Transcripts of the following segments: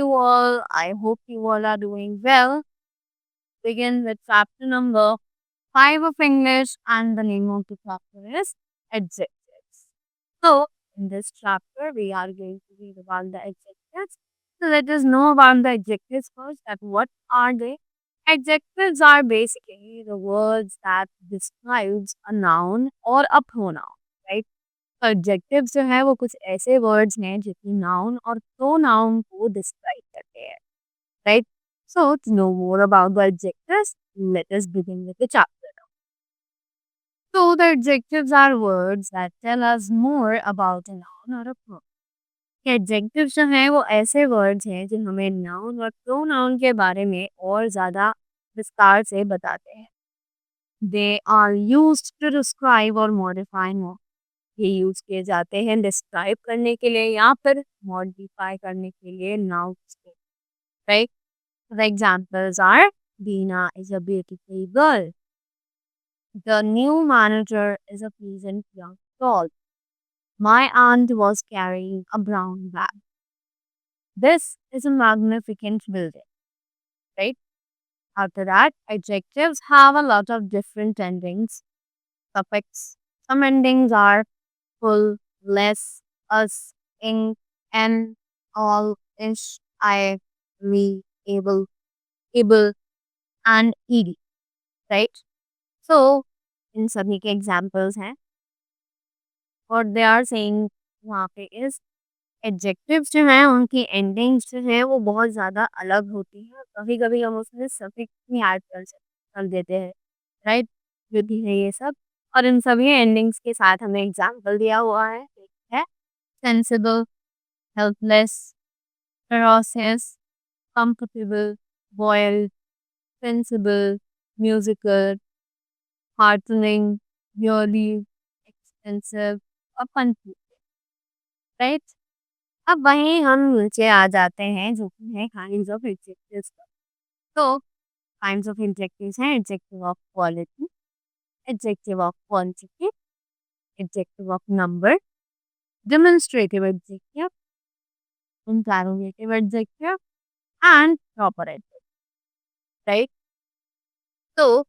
you all. I hope you all are doing well. Begin with chapter number 5 of English, and the name of the chapter is Adjectives. So, in this chapter, we are going to read about the adjectives. So, let us know about the adjectives first. That what are they? Adjectives are basically the words that describes a noun or a pronoun, right? तो adjectives जो है वो कुछ ऐसे words हैं जो कि noun और प्रोनाउन को डिस्क्राइब करते हैं, right? So to know more about the adjectives, let us begin with the chapter. So the adjectives are words that tell us more about a noun or a pronoun. Adjectives जो हैं वो ऐसे words हैं जो हमें noun और pronoun के बारे में और ज़्यादा विस्तार से बताते हैं. They are used to describe और मॉडिफाई नाउन. ये यूज किए जाते हैं डिस्क्राइब करने के लिए या फिर मॉडिफाई करने के लिए नाउन्स को, right? The examples are Dina is a beautiful girl. The new manager is a pleasant young doll. My aunt was carrying a brown bag. This is a magnificent building, right? After that, adjectives have a lot of different endings, suffix. Some endings are full, less, us, ing, and, all, ish, I, we, able, and ed, right? So, इन सभी के examples हैं और they are saying वहाँ पे is adjectives जो हैं उनकी endings जो हैं वो बहुत ज़्यादा अलग होती हैं. कभी कभी हम उसमें सफिक्स भी ऐड कर देते हैं, राइट? जो भी है ये सब, और इन सभी एंडिंग्स के साथ हमें एग्जाम्पल दिया हुआ है sensible, helpless, ferocious, comfortable, boiled, sensible, musical, heartening, yearly, expensive और confused, राइट? अब वहीं हम नीचे आ जाते हैं जो कि है काइंड्स ऑफ एडजेक्टिव्स का. तो काइंड्स ऑफ एडजेक्टिव्स हैं adjective of quality, adjective of quantity, adjective of number, demonstrative adjective, interrogative adjective and proper adjective, right? So,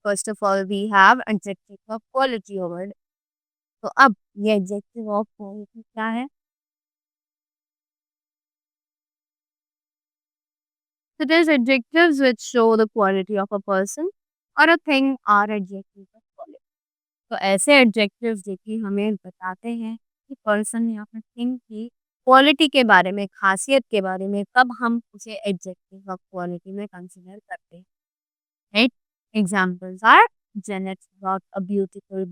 first of all, we have adjective of quality over it. तो अब ये adjective of quality क्या है? So, there's adjectives which show the quality of a person or a thing are adjectives of quality. तो ऐसे adjectives जो कि हमें बताते हैं कि person या फिर thing की क्वालिटी के बारे में, खासियत के बारे में, तब हम उसे एडजेक्टिव ऑफ क्वालिटी में कंसिडर करते हैं, right? Examples are Janet got a beautiful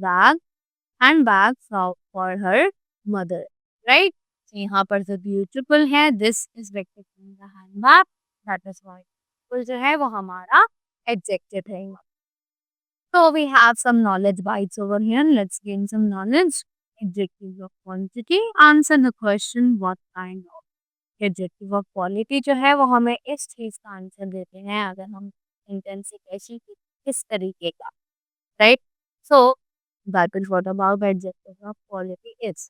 handbag for her mother, right? So यहाँ पर जो beautiful है, this is rectifying the handbag, that is why beautiful जो है वो हमारा adjective है. So we have some knowledge bites over here. Let's gain some knowledge. Adjective of quantity. Answer the question what kind of. Adjective of quality जो है वो हमें इस चीज़ का आंसर देते हैं अगर हम सेंटेंस से कैसे किस तरीके का, right? So that is what about adjective of quality is.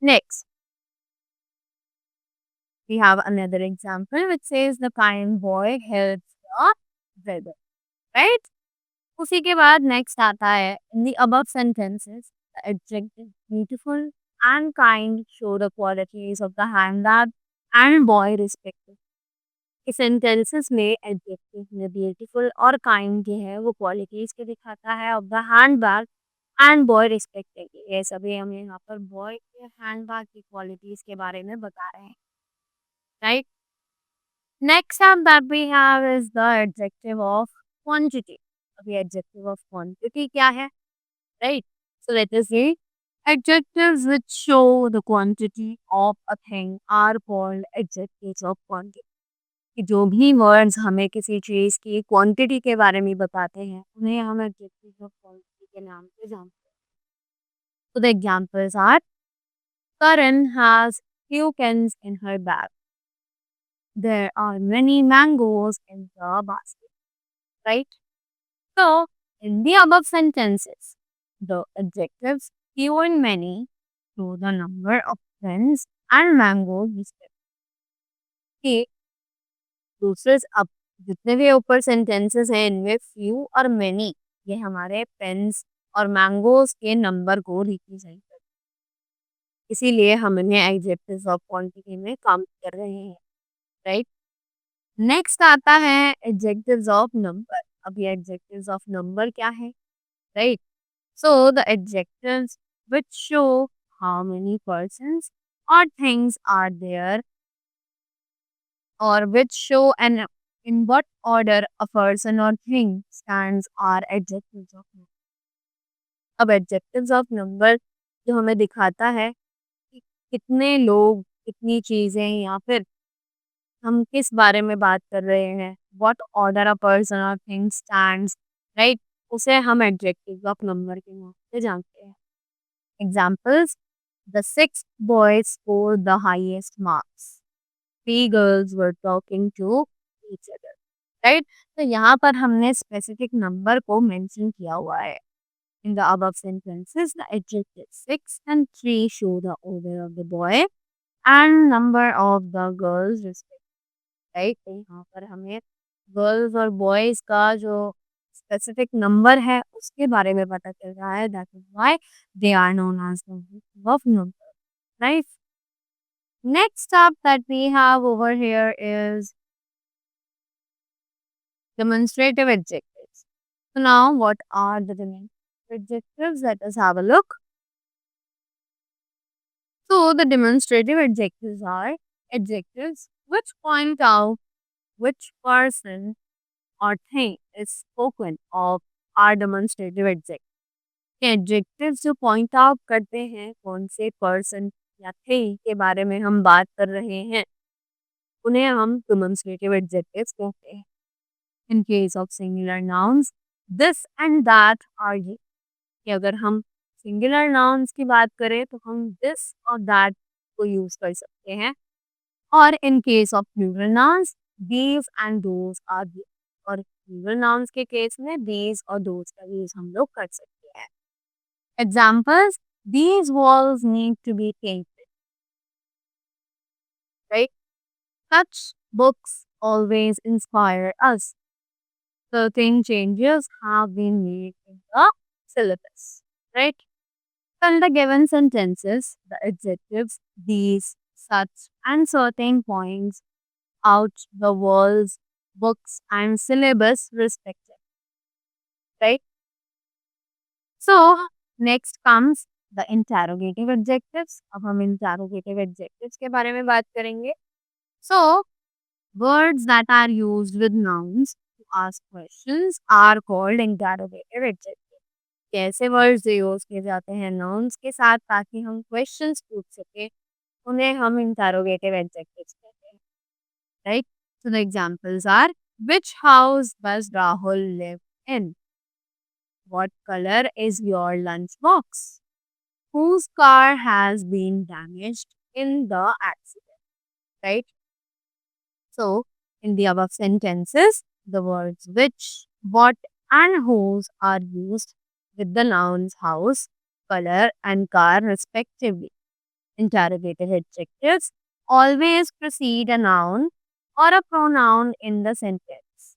Next we have another example which says the kind boy helps the weather, right? उसी के बाद नेक्स्ट आता है in the above sentences the adjective beautiful and kind show the qualities of the handbag and boy respectively. इस sentences में adjective में beautiful और kind जो है वो क्वालिटीज के दिखाता है of the handbag and boy respectively. ये सभी हमें यहाँ पर बॉय के हैंडबैग की क्वालिटीज के बारे में बता रहे हैं, right? Next up that we have is the adjective of quantity. अभी एडजेक्टिव ऑफ क्वांटिटी क्या है, right? So let us see adjectives which show the quantity of a thing are called adjectives of quantity. कि जो भी words हमें किसी चीज़ की quantity के बारे में बताते हैं, उन्हें हम एडजेक्टिव ऑफ क्वांटिटी के नाम से जानते हैं. तो the examples are Karan has few cans in her bag. There are many mangoes in the basket, right? So, in the above sentences, the adjectives few and many show the number of pens and mangoes listed. कि दूसरे अब जितने भी ऊपर sentences हैं इनमें few और many ये हमारे पेन्स और मैंगोज के नंबर को रिप्रेजेंट करते हैं। इसीलिए हम इन्हें एडजेक्टिव्स ऑफ क्वांटिटी में काउंट कर रहे हैं, राइट। नेक्स्ट आता है एडजेक्टिव्स ऑफ नंबर। अब ये एडजेक्टिव्स ऑफ नंबर क्या है, right. So the adjectives which show how many persons or things are there or which show an in what order a person or thing stands are adjectives of number. अब adjectives of number जो हमें दिखाता है कि कितने लोग, कितनी चीजें या फिर हम किस बारे में बात कर रहे हैं, what order a person or thing stands, right? उसे हम adjectives of number के नाम से जानते हैं। Examples: the six boys scored the highest marks. Three girls were talking to each other. Right? तो यहाँ पर हमने specific number को mention किया हुआ है. In the above sentences, the adjectives 6 and 3 show the order of the boy and number of the girls respectively. Right? तो यहाँ पर हमें गर्ल्स और बॉयज का जो स्पेसिफिक नंबर है उसके बारे में पता चल रहा है। That is why they are known as the of number, right. Next up that we have over here is demonstrative adjectives. So now what are the demonstrative adjectives? Let us have a look. So the demonstrative adjectives are adjectives which point out which person or thing is spoken of are demonstrative adjectives. Adjectives जो point out करते हैं कौन से person या thing के बारे में हम बात कर रहे हैं उन्हें हम डिमॉन्स्ट्रेटिव एडजेक्टिव्स कहते हैं। In case of singular nouns this and that are ये, कि अगर हम सिंगुलर नाउन्स की बात करें तो हम दिस और दैट को यूज कर सकते हैं, और in case of plural nouns these and those are ये, और प्लूरल नाउन्स के केस में दीज और दोज का यूज हम लोग कर सकते हैं। Examples: these walls need to be painted, right? Such books always inspire us. Certain changes have been made in the syllabus, right? So in the given sentences, the adjectives these, such, and certain points out the walls, books, and syllabus respectively, right? So next comes the interrogative adjectives. अब हम interrogative adjectives के बारे में बात करेंगे। So words that are used with nouns to ask questions are called interrogative adjectives. कैसे words use किए जाते हैं nouns के साथ ताकि हम questions पूछ सके, उन्हें हम interrogative adjectives कहते हैं, right? So the examples are: which house does Rahul live in? What color is your lunch box? Whose car has been damaged in the accident, right? So, in the above sentences, the words which, what, and whose are used with the nouns house, color, and car respectively. Interrogative adjectives always precede a noun or a pronoun in the sentence,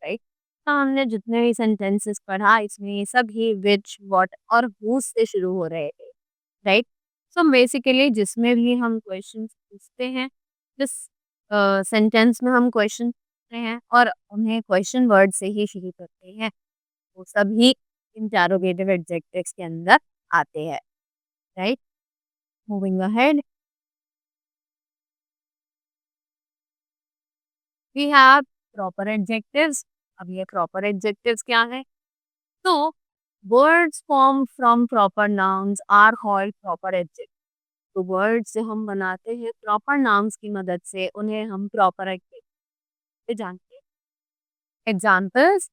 right? तो हमने जितने भी sentences पढ़ा इसमें ये सभी विच, what और who से शुरू हो रहे थे, राइट। सो बेसिकली जिसमें भी हम क्वेश्चन पूछते हैं, जिस सेंटेंस में हम क्वेश्चन पूछते हैं और उन्हें क्वेश्चन वर्ड से ही शुरू करते हैं, वो सभी इंटरोगेटिव एडजेक्टिव्स के अंदर आते हैं, right. Moving ahead, we have proper adjectives. अब ये प्रॉपर एडजेक्टिव्स क्या है? तो words form from proper nouns are called proper adjective. तो वर्ड्स जो हम बनाते हैं प्रॉपर नाउन्स की मदद से उन्हें हम प्रॉपर एडजेक्टिव जानते हैं। Examples: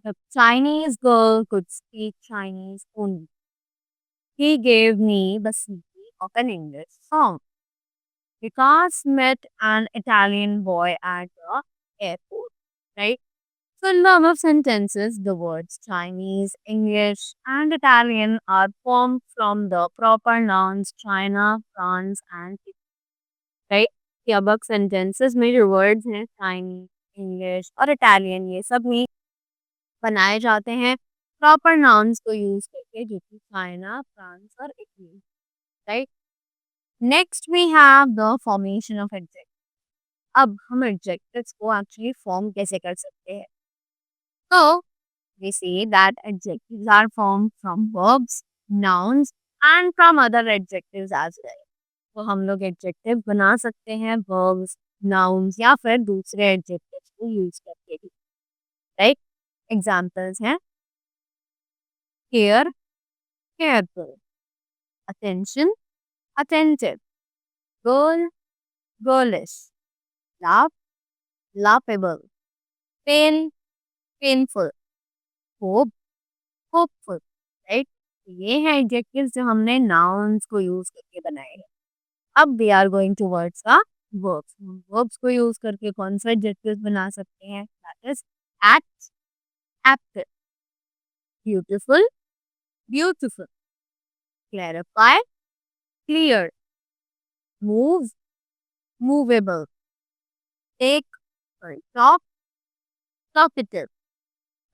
the Chinese girl could speak Chinese only. He gave me the CD of an English song. Vikas met an Italian boy at the airport, right? So in the above sentences, the words Chinese, English, and Italian are formed from the proper nouns China, France, and Italy, right? कि अब sentences में जो words हैं Chinese, English और Italian ये सब में बनाए जाते हैं प्रॉपर नाउन्स को यूज करके, जो कि चाइना, फ्रांस और Italy, right. Next we have the formation of adjective. अब हम एडजेक्टिव्स को एक्चुअली फॉर्म कैसे कर सकते हैं? तो we say that adjectives are formed from verbs, nouns and from other adjectives as well. तो हम लोग एडजेक्टिव बना सकते हैं verbs, nouns या फिर दूसरे एडजेक्टिव्स को यूज करके भी, राइट। एग्जाम्पल्स हैं care, careful, attention, attentive, girl, girlish, laugh, laughable, pain, painful, hope, hopeful, right. ये है एडजेक्टिव्स जो हमने नाउन्स को यूज करके बनाए हैं। अब we are going towards the verbs. Verbs को यूज करके कौन सा एडजेक्टिव्स बना सकते हैं? That is act, active, beautiful, beautiful, clarify, clear, move, movable, take, talk, talkative,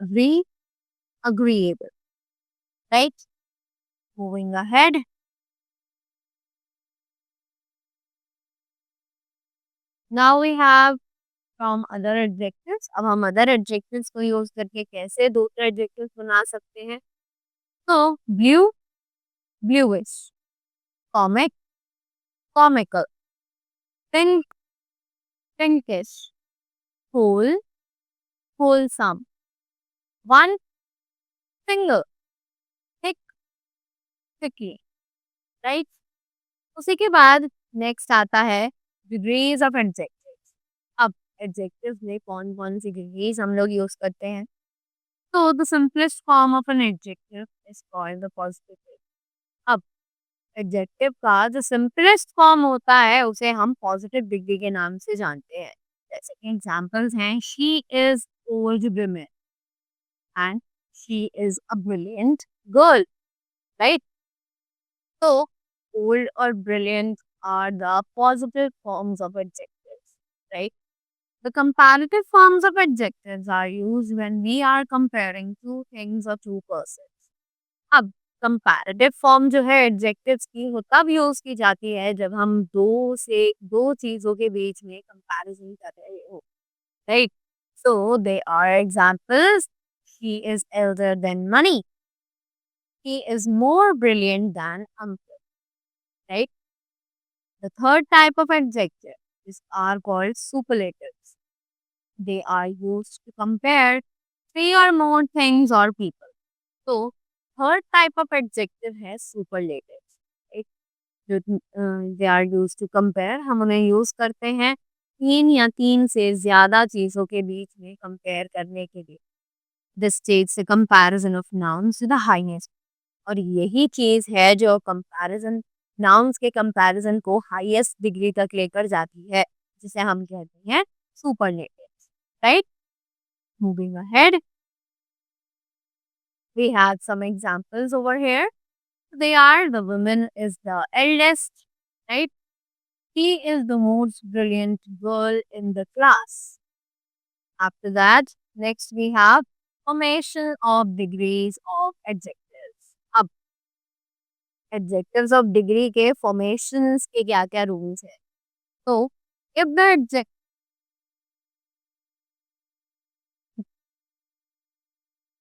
agree, agreeable, right? Moving ahead. Now we have from other adjectives. अब हम other adjectives को यूज करके कैसे दूसरे adjectives बना सकते हैं? तो blue, bluish, comic, comical, pink, pinkish, whole, wholesome, one, single, thick, thickly, right? उसी के बाद नेक्स्ट आता है डिग्रीज ऑफ एडजेक्टिव्स। अब एडजेक्टिव्स में कौन कौन सी डिग्रीज हम लोग यूज करते हैं? तो the simplest form of an adjective is called the positive. अब एडजेक्टिव का जो सिंपलेस्ट फॉर्म होता है उसे हम पॉजिटिव डिग्री के नाम से जानते हैं। जैसे कि एग्जांपल्स हैं she is old women and she is a brilliant girl, right. तो old or brilliant are the positive forms of adjectives, right? The comparative forms of adjectives are used when we are comparing two things or two persons. अब comparative form जो है adjectives की वो तब use की जाती है जब हम दो चीजों के बीच में comparison कर रहे हो, right? So they are examples. She is elder than money. He is more brilliant than uncle, right? The third type of adjective are called superlatives. They are used to compare three or more things or people. So, third type of adjective है superlatives. एक जो they are used to compare, हम उन्हें use करते हैं तीन या तीन से ज्यादा चीजों के बीच में कंपेयर करने के लिए। This states a comparison of nouns to the highest. और यही चीज है जो कंपैरिजन नाउन्स के कंपैरिजन को हाईएस्ट डिग्री तक लेकर जाती है, जिसे हम कहते हैं superlatives, right. Moving ahead, we had some examples over here. They are the woman is the eldest, right? She is the most brilliant girl in the class. After that, next we have formation of degrees of adjectives. अब adjectives of degree के formations के क्या क्या rules है? तो if the adjective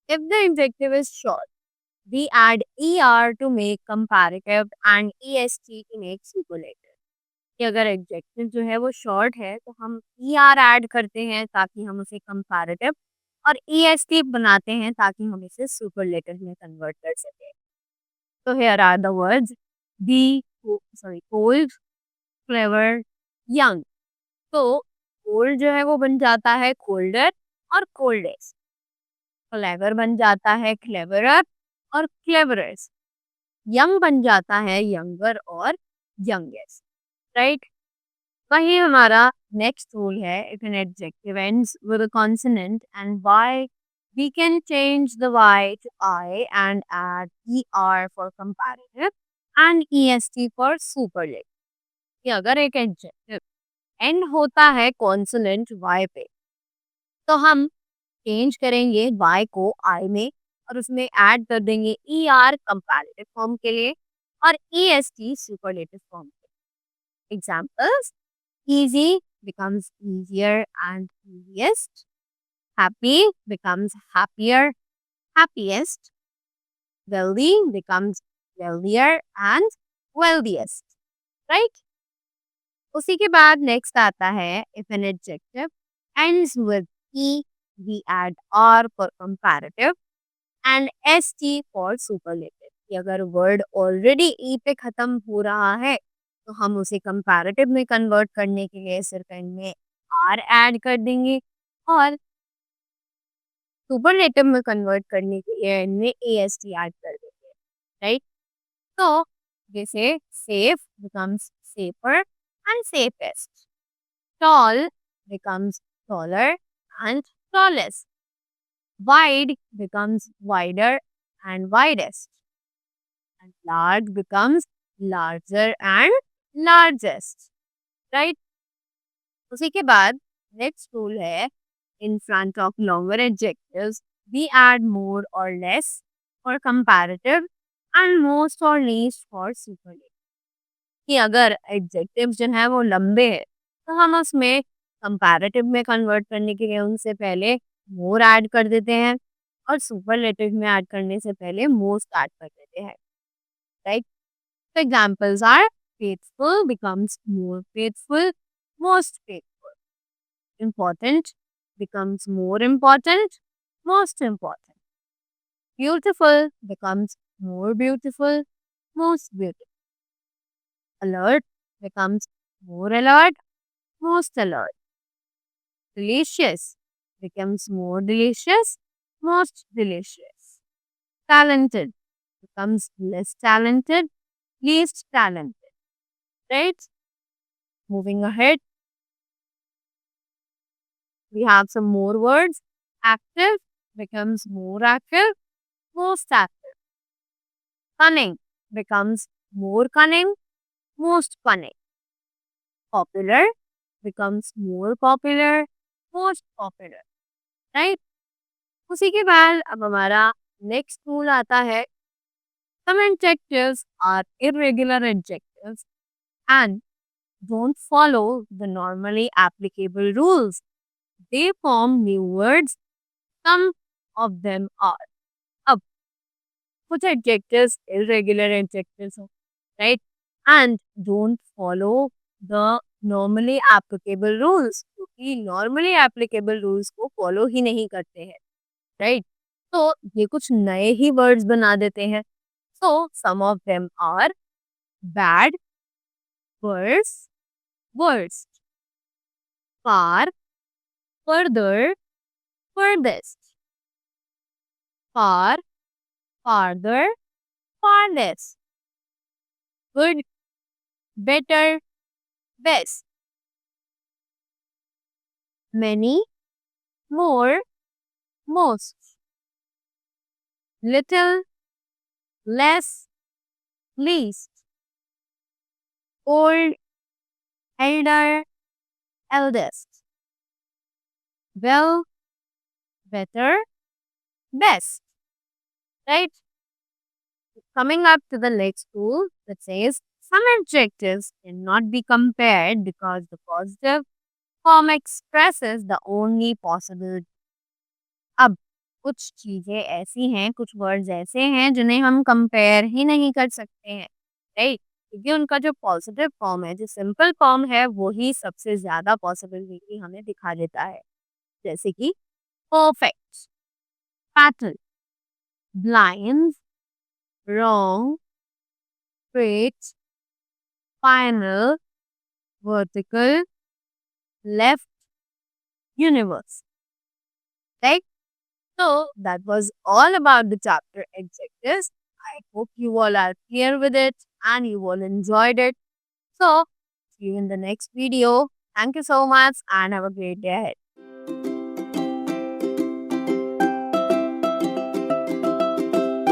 if the adjective is short, we add er to make comparative and est to make superlative. कि अगर adjective जो है वो शॉर्ट है तो हम er ऐड करते हैं ताकि हम उसे कंपैरेटिव और est बनाते हैं ताकि हम इसे सुपरलेटिव में कन्वर्ट कर सकें। तो here are the words be cold, clever, young. तो ओल्ड जो है वो बन जाता है कोल्डर और कोल्डेस्ट। क्लेवर बन जाता है क्लेवरर और क्लेवरेस्ट। यंग बन जाता है यंगर और यंगेस्ट, राइट। वही हमारा नेक्स्ट रूल है if an adjective ends with a consonant and Y we can change the y to I and add er for comparative and est for superlative। कि अगर एक एडजेक्टिव एंड होता है consonant Y पे, तो हम change करेंगे वाई को आई में और उसमें ऐड कर देंगे ई आर कंपैरेटिव फॉर्म के लिए और E S T superlative form के। Examples: easy becomes easier and easiest, happy becomes happier, happiest, wealthy becomes wealthier and wealthiest, right? उसी के बाद नेक्स्ट आता है if an adjective ends with e, we add r for comparative and st for superlative। कि अगर word already E पे खत्म हो रहा है तो हम उसे कंपैरेटिव में कन्वर्ट करने के लिए सिर्फ एंड में आर ऐड कर देंगे और सुपरलेटिव में कन्वर्ट करने के लिए एंड में ए एस टी ऐड कर देंगे, राइट? तो जैसे safe becomes safer and safest, tall becomes taller and tallest, wide becomes wider and widest, and large becomes larger and largest, right? उसी के बाद नेक्स्ट रूल है in front of longer adjectives we add more or less for comparative and most or least for superlative। कि अगर adjectives जो है वो लंबे हैं तो हम उसमें कंपैरेटिव में कन्वर्ट करने के लिए उनसे पहले मोर ऐड कर देते हैं और सुपरलेटिव में ऐड करने से पहले मोस्ट ऐड कर देते हैं, राइट? तो examples are faithful becomes more faithful, most faithful, important becomes more important, most important, beautiful becomes more beautiful, most beautiful, alert becomes more alert, most alert, delicious becomes more delicious, most delicious, talented becomes less talented, least talented, right? Moving ahead, we have some more words. Active becomes more active, most active. Cunning becomes more cunning, most cunning. Popular becomes more popular, most popular, right? उसी के बाद अब हमारा next rule आता है some adjectives are irregular adjectives and don't follow the normally applicable rules. They form new words. Some of them are. अब कुछ adjectives irregular adjectives हो, right? And don't follow the normally applicable rules, क्योंकि normally applicable rules को follow ही नहीं करते हैं, right? तो ये कुछ नए ही words बना देते हैं। So some of them are bad, worse, worst, far, further, furthest, far, farther, farthest, good, better, best, many, more, most, little, less, least, old, elder, eldest, well, better, best, right? Coming up to the next rule that says some adjectives cannot be compared because the positive form expresses the only possible। अब कुछ चीजें ऐसी हैं, कुछ words ऐसे हैं जिन्हें हम कंपेयर ही नहीं कर सकते हैं, राइट? क्योंकि उनका जो पॉजिटिव फॉर्म है, जो सिंपल फॉर्म है, वही सबसे ज्यादा पॉसिबिलिटी हमें दिखा देता है। जैसे कि perfect, pattern, blind, wrong, straight, final, vertical, left, universe, right? So that was all about the chapter adjectives. I hope you all are clear with it and you all enjoyed it. So see you in the next video. Thank you so much and have a great day ahead.